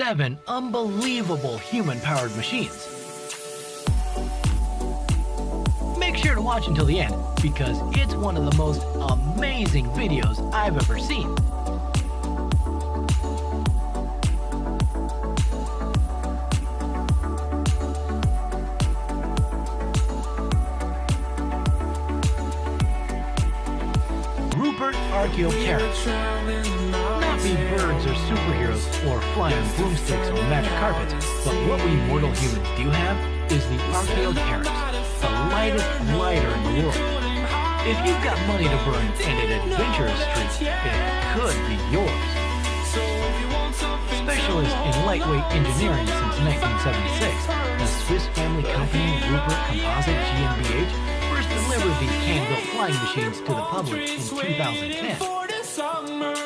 7 unbelievable human-powered machines. Make sure to watch until the end, because it's one of the most amazing videos I've ever seen. Rupert Archaeopteryx. Not be birds or superheroes or fly on broomsticks or magic carpets, but what we mortal humans do have is the Archaeopteryx, the lightest glider in the world. If you've got money to burn and an adventurous streak, it could be yours. Specialist in lightweight engineering since 1976, the Swiss family company Rupert Composite GmbH first delivered these hand-built flying machines to the public in 2010.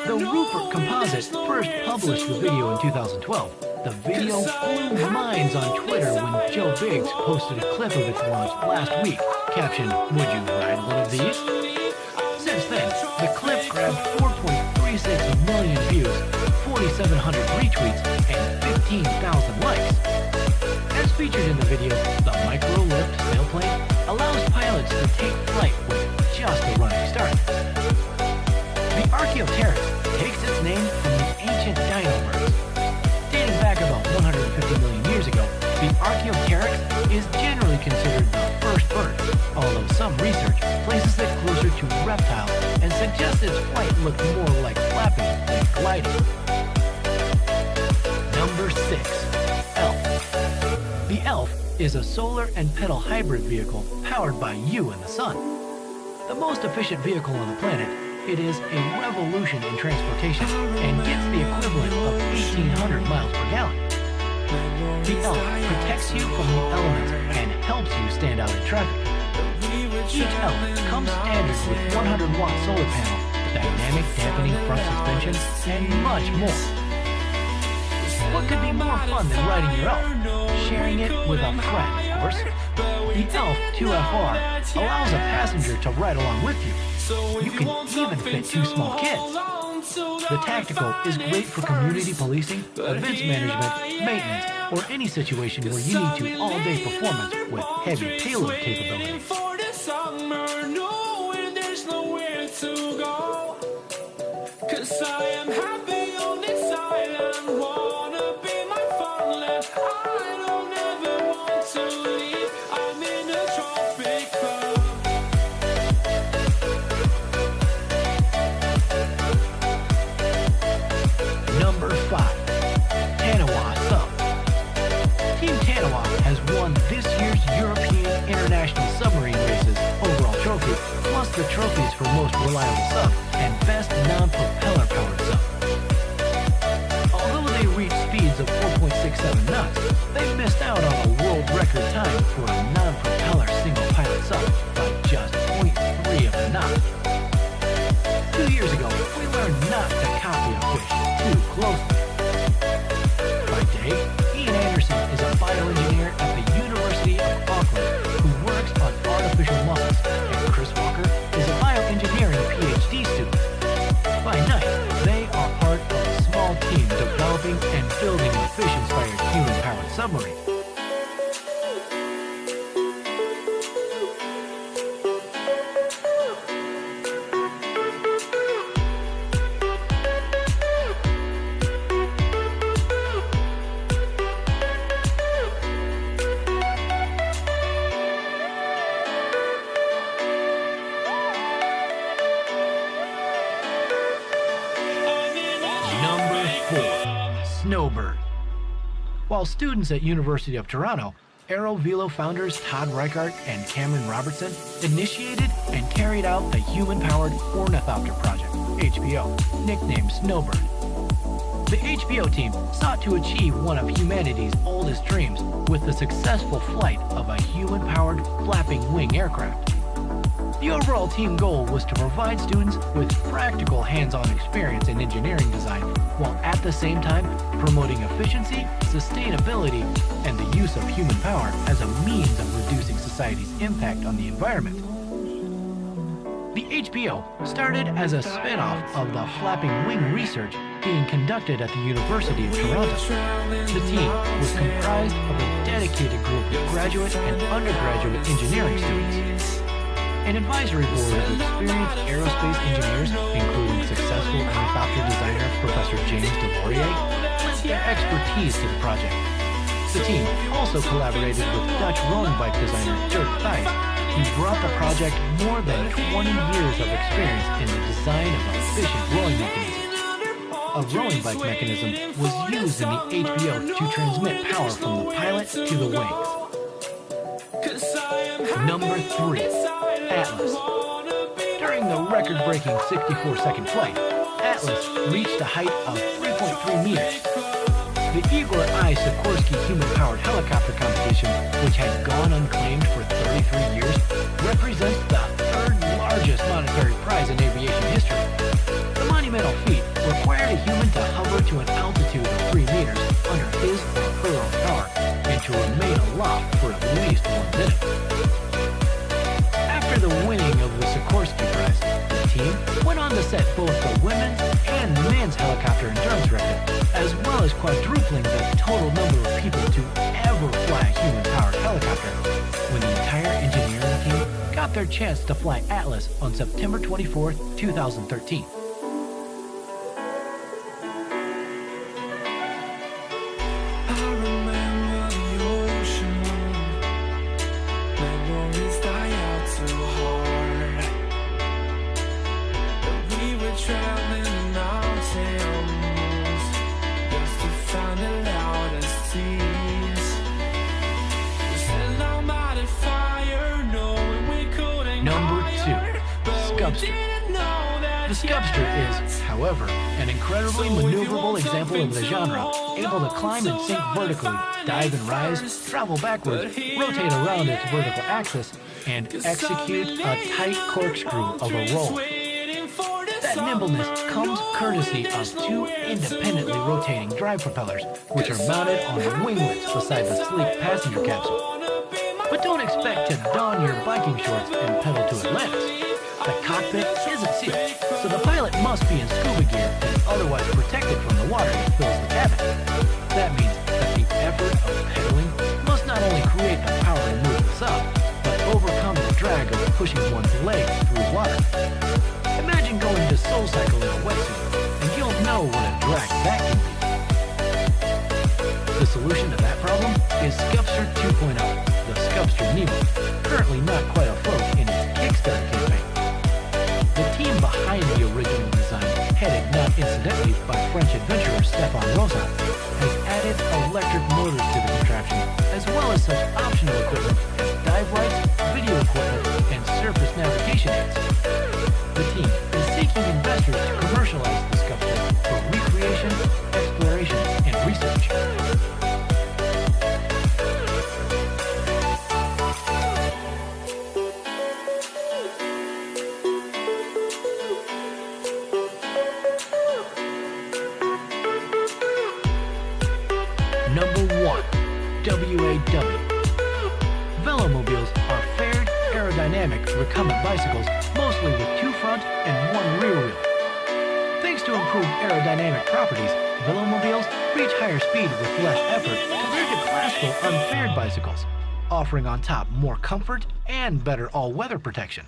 The Rupert Composite first published the video in 2012. The video blew minds on Twitter when Joe Biggs posted a clip of its launch last week, captioned, "Would you ride one of these?" Since then, the clip grabbed 4.36 million views, 4,700 retweets, and 15,000 likes. As featured in the video, the micro-lift sailplane allows pilots to take flight with just a running start. The Archaeopteryx takes its name from the ancient dino birds. Dating back about 150 million years ago, the Archaeopteryx is generally considered the first bird, although some research places it closer to reptiles and suggests its flight looked more like flapping than gliding. Number 6. ELF. The ELF is a solar and pedal hybrid vehicle powered by you and the sun. The most efficient vehicle on the planet, it is a revolution in transportation and gets the equivalent of 1,800 miles per gallon. The ELF protects you from the elements and helps you stand out in traffic. Each ELF comes standard with 100-watt solar panel, dynamic dampening front suspension, and much more. What could be more fun than riding your ELF? Sharing it with a friend, of course. The ELF 2FR allows a passenger to ride along with you. You can even fit 2 small kids. The Tactical is great for community policing, events management, maintenance, or any situation where you need to all-day performance with heavy payload capability. Number 5. Tanawa Sub. Team Tanawa has won this year's European International Submarine Races overall trophy, plus the trophies for most reliable sub and best non-propeller powered sub. Although they reached speeds of 4.67 knots, they missed out on a world record time for a non-propeller single pilot sub by just 0.3 of a knot. 2 years ago, we learned not to copy a fish too closely. By day, Ian Anderson is a bioengineer at the University of Auckland who works on artificial muscles, and Chris Walker is a bioengineering PhD student. By night, they are part of a small team developing and building a fish-inspired human-powered submarine. Snowbird. While students at University of Toronto, AeroVelo founders Todd Reichart and Cameron Robertson initiated and carried out the Human-Powered Ornithopter Project, HPO, nicknamed Snowbird. The HPO team sought to achieve one of humanity's oldest dreams with the successful flight of a human-powered flapping wing aircraft. The overall team goal was to provide students with practical hands-on experience in engineering design, while at the same time promoting efficiency, sustainability, and the use of human power as a means of reducing society's impact on the environment. The HPO started as a spin-off of the Flapping Wing Research being conducted at the University of Toronto. The team was comprised of a dedicated group of graduate and undergraduate engineering students. An advisory board of experienced aerospace engineers, including successful helicopter designer Professor James Delorier, lent their expertise to the project. The team also collaborated with Dutch rowing bike designer Dirk Thijs, who brought the project more than 20 years of experience in the design of efficient rowing mechanisms. A rowing bike mechanism was used in the HBO to transmit power from the pilot to the wings. Number 3. Atlas. During the record-breaking 64-second flight, Atlas reached a height of 3.3 meters. The Igor I. Sikorsky human-powered helicopter competition, which had gone unclaimed for 33 years, represents the third largest monetary prize in aviation history. The monumental feat required a human to hover to an altitude of 3 meters under his or her own power and to remain aloft for at least 1 minute. After the winning of the Sikorsky Prize, the team went on to set both the women's and men's helicopter endurance record, as well as quadrupling the total number of people to ever fly a human-powered helicopter, when the entire engineering team got their chance to fly Atlas on September 24, 2013. Number 2. Skubster. The Skubster is, however, an incredibly maneuverable example of the genre, able to climb and sink vertically, dive and rise, travel backwards, rotate around its vertical axis, and execute a tight corkscrew of a roll. That nimbleness comes courtesy of 2 independently rotating drive propellers, which are mounted on winglets beside the sleek passenger capsule. But don't expect to don your biking shorts and pedal to Atlantis. The cockpit isn't sealed, so the pilot must be in scuba gear and otherwise protected from the water that fills the cabin. That means that the effort of pedaling must not only create the power to move the sub, but overcome the drag of pushing one's leg through water. Imagine going to SoulCycle in a wetsuit, and you'll know what a drag that can be. The solution to that problem is Skubster 2.0, the Skubster Nemo, currently not quite afloat in its Kickstarter campaign. The team behind the original design, headed not incidentally by French adventurer Stéphane Rosat, has added electric motors to the contraption, as well as such optional equipment as dive lights, video equipment, and surface navigation aids. The team is seeking investors to commercialize the Skubster for recreation, exploration, and research. Number 1. WAW. Velomobiles are fared, aerodynamic, recumbent bicycles, mostly with 2 front and 1 rear wheel. Thanks to improved aerodynamic properties, velomobiles reach higher speed with less effort compared to classical unfaired bicycles, offering on top more comfort and better all-weather protection.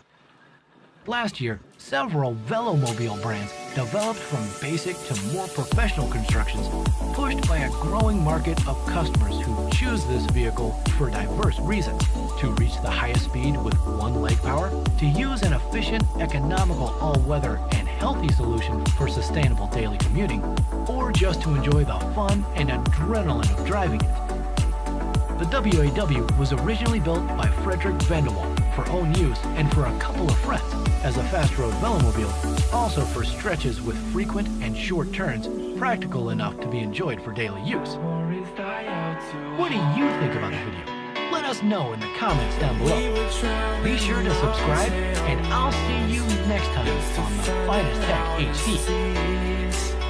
Last year, several velomobile brands developed from basic to more professional constructions, pushed by a growing market of customers who choose this vehicle for diverse reasons: to reach the highest speed with 1 leg power, to use an efficient, economical, all-weather, and healthy solution for sustainable daily commuting, or just to enjoy the fun and adrenaline of driving it. The WAW was originally built by Frederick Vanderwall for own use and for a couple of friends as a fast-road velomobile, also for stretches with frequent and short turns, practical enough to be enjoyed for daily use. What do you think about the video? Let us know in the comments down below. Be sure to subscribe, and I'll see you next time on the Finest Tech HD.